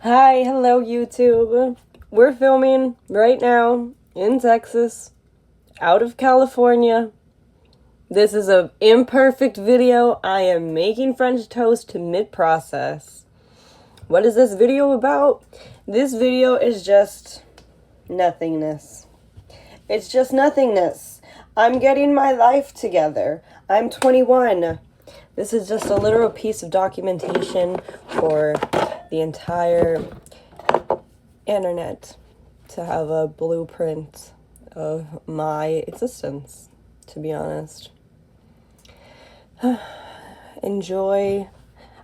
Hi, hello YouTube. We're filming right now in Texas, out of California. This is an imperfect video. I am making French toast mid-process. What is this video about? This video is just nothingness. It's just nothingness. I'm getting my life together. I'm 21. This is just a literal piece of documentation for the entire internet to have a blueprint of my existence, to be honest. Enjoy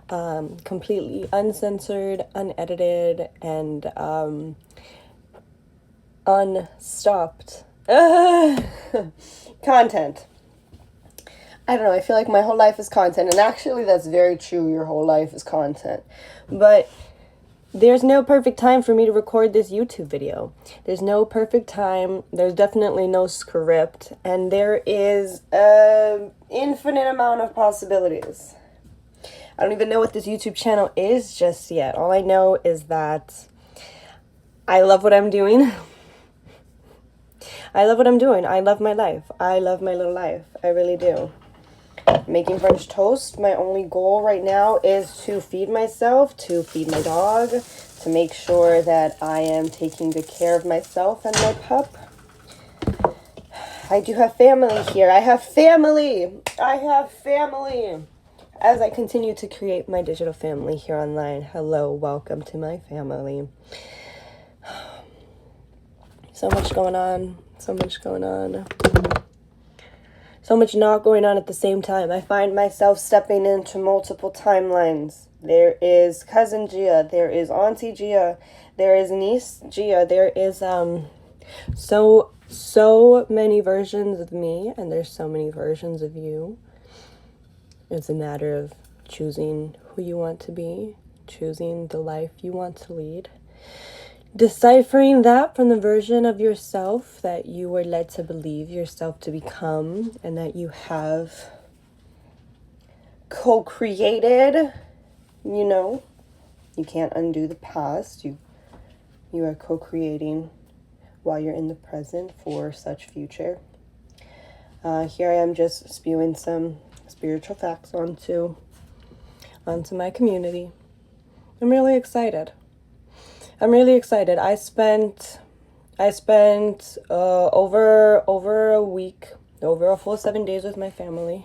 completely uncensored, unedited, and unstopped content. I don't know, I feel like my whole life is content, and actually that's very true, your whole life is content. But there's no perfect time for me to record this YouTube video. There's no perfect time, there's definitely no script, and there is an infinite amount of possibilities. I don't even know what this YouTube channel is just yet. All I know is that I love what I'm doing. I love what I'm doing. I love my life. I love my little life. I really do. Making French toast. My only goal right now is to feed myself, to feed my dog, to make sure that I am taking good care of myself and my pup. I do have family here. I have family. I have family. As I continue to create my digital family here online. Hello, welcome to my family. So much going on. So much going on. So much not going on at the same time. I find myself stepping into multiple timelines. There is cousin Gia. There is auntie Gia. There is niece Gia. There is so many versions of me, and there's so many versions of you. It's a matter of choosing who you want to be, choosing the life you want to lead. Deciphering that from the version of yourself that you were led to believe yourself to become, and that you have co-created. You know, you can't undo the past. You are co-creating while you're in the present for such future. Here I am just spewing some spiritual facts onto my community. I'm really excited. I spent over a week, over a full 7 days with my family,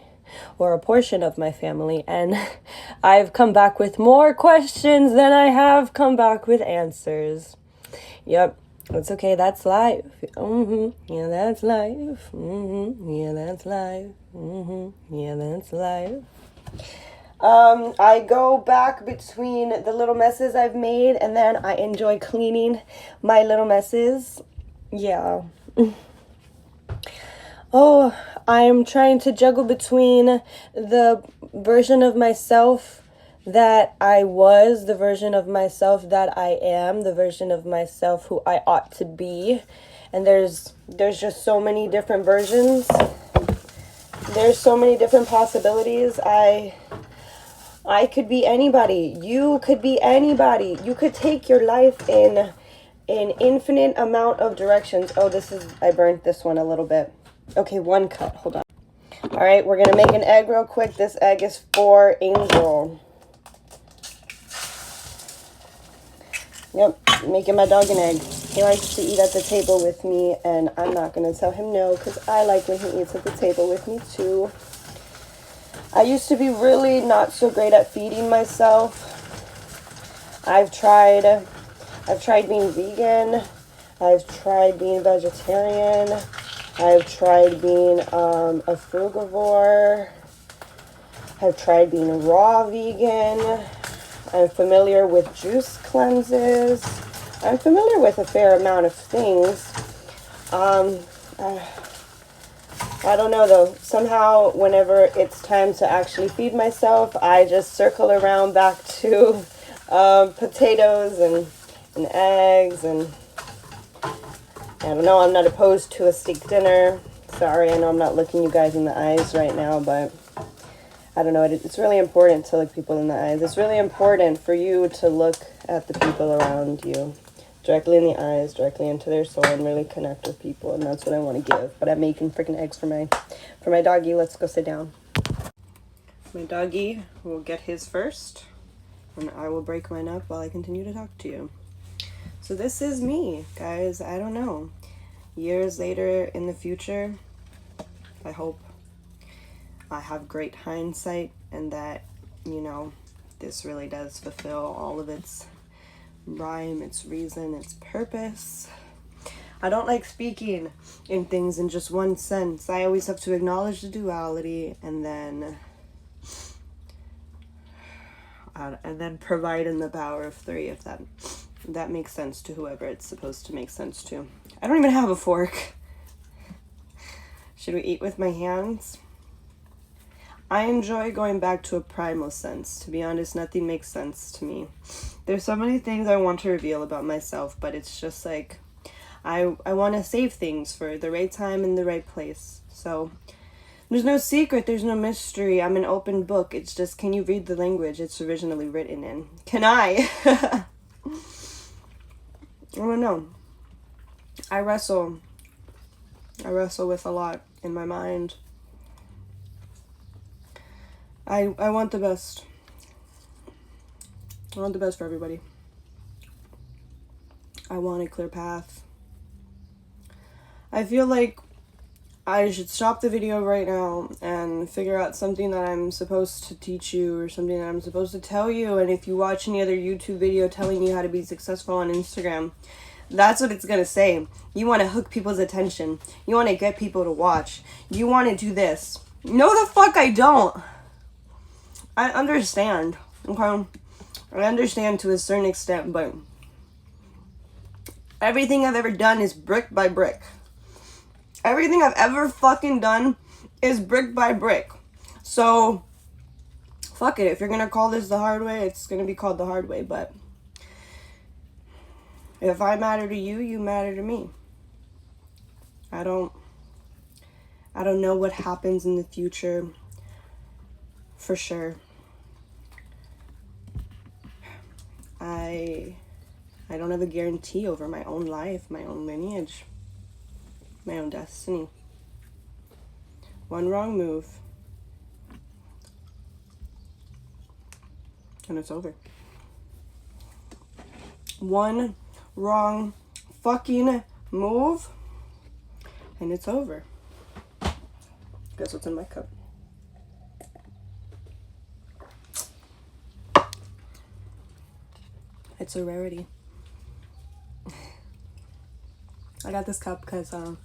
or a portion of my family, and I've come back with more questions than I have come back with answers. Yep, it's okay, that's life. Yeah, that's life. Yeah, that's life. Yeah, that's life. I go back between the little messes I've made, and then I enjoy cleaning my little messes. Yeah. Oh, I'm trying to juggle between the version of myself that I was, the version of myself that I am, the version of myself who I ought to be. And there's just so many different versions. There's so many different possibilities. I could be anybody. You could be anybody. You could take your life in an infinite amount of directions. Oh, I burnt this one a little bit. Okay, one cut. Hold on. All right, we're going to make an egg real quick. This egg is for Angel. Yep, making my dog an egg. He likes to eat at the table with me, and I'm not going to tell him no, because I like when he eats at the table with me too. I used to be really not so great at feeding myself. I've tried being vegan. I've tried being vegetarian. I've tried being a frugivore. I've tried being a raw vegan. I'm familiar with juice cleanses. I'm familiar with a fair amount of things. I don't know though, somehow whenever it's time to actually feed myself, I just circle around back to potatoes and eggs, and I don't know, I'm not opposed to a steak dinner. Sorry, I know I'm not looking you guys in the eyes right now, but I don't know, it's really important to look people in the eyes. It's really important for you to look at the people around you, directly in the eyes, directly into their soul, and really connect with people. And that's what I want to give. But I'm making freaking eggs for my doggy. Let's go sit down. My doggy will get his first, and I will break mine up while I continue to talk to you. So this is me, guys. I don't know. Years later in the future, I hope I have great hindsight and that, you know, this really does fulfill all of its rhyme, its reason, its purpose. I don't like speaking in things in just one sense. I always have to acknowledge the duality and then provide in the power of three, if that makes sense to whoever it's supposed to make sense to. I don't even have a fork. Should we eat with my hands? I enjoy going back to a primal sense. To be honest, nothing makes sense to me. There's so many things I want to reveal about myself, but it's just like, I want to save things for the right time and the right place. So there's no secret, there's no mystery. I'm an open book. It's just, can you read the language it's originally written in? Can I? I don't know. I wrestle with a lot in my mind. I want the best. I want the best for everybody. I want a clear path. I feel like I should stop the video right now and figure out something that I'm supposed to teach you or something that I'm supposed to tell you. And if you watch any other YouTube video telling you how to be successful on Instagram, that's what it's gonna say. You want to hook people's attention. You want to get people to watch. You want to do this. No, the fuck I don't. I understand. Okay? I understand to a certain extent, but everything I've ever done is brick by brick. Everything I've ever fucking done is brick by brick. So, fuck it. If you're gonna call this the hard way, it's gonna be called the hard way. But if I matter to you, you matter to me. I don't know what happens in the future for sure. I don't have a guarantee over my own life, my own lineage, my own destiny. One wrong move, and it's over. One wrong fucking move, and it's over. Guess what's in my cup? It's a rarity. I got this cup because I'm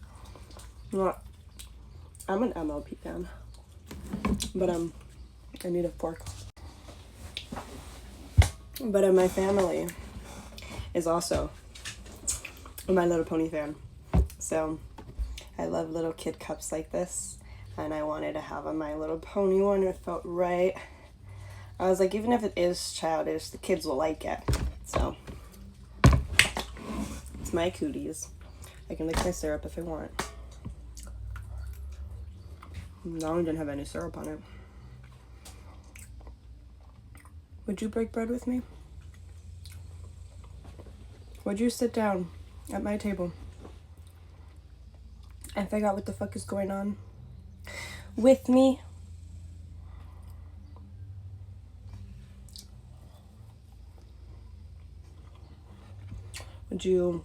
an MLP fan, but I need a fork. But my family is also a My Little Pony fan, so I love little kid cups like this, and I wanted to have a My Little Pony one. It felt right. I was like, even if it is childish, the kids will like it. So it's my cooties. I can lick my syrup if I want. That one didn't have any syrup on it. Would you break bread with me? Would you sit down at my table and figure out what the fuck is going on with me? Would you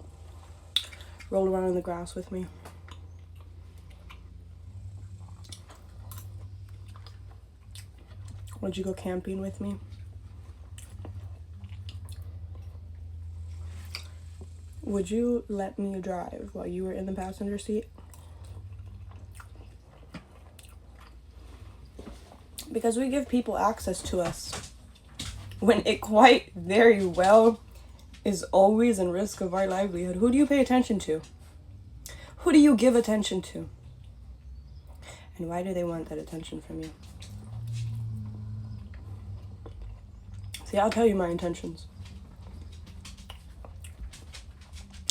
roll around in the grass with me? Would you go camping with me? Would you let me drive while you were in the passenger seat? Because we give people access to us when it quite very well is always in risk of our livelihood. Who do you pay attention to? Who do you give attention to? And why do they want that attention from you? See, I'll tell you my intentions.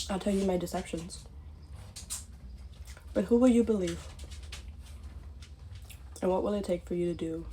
I'll tell you my deceptions. But who will you believe? And what will it take for you to do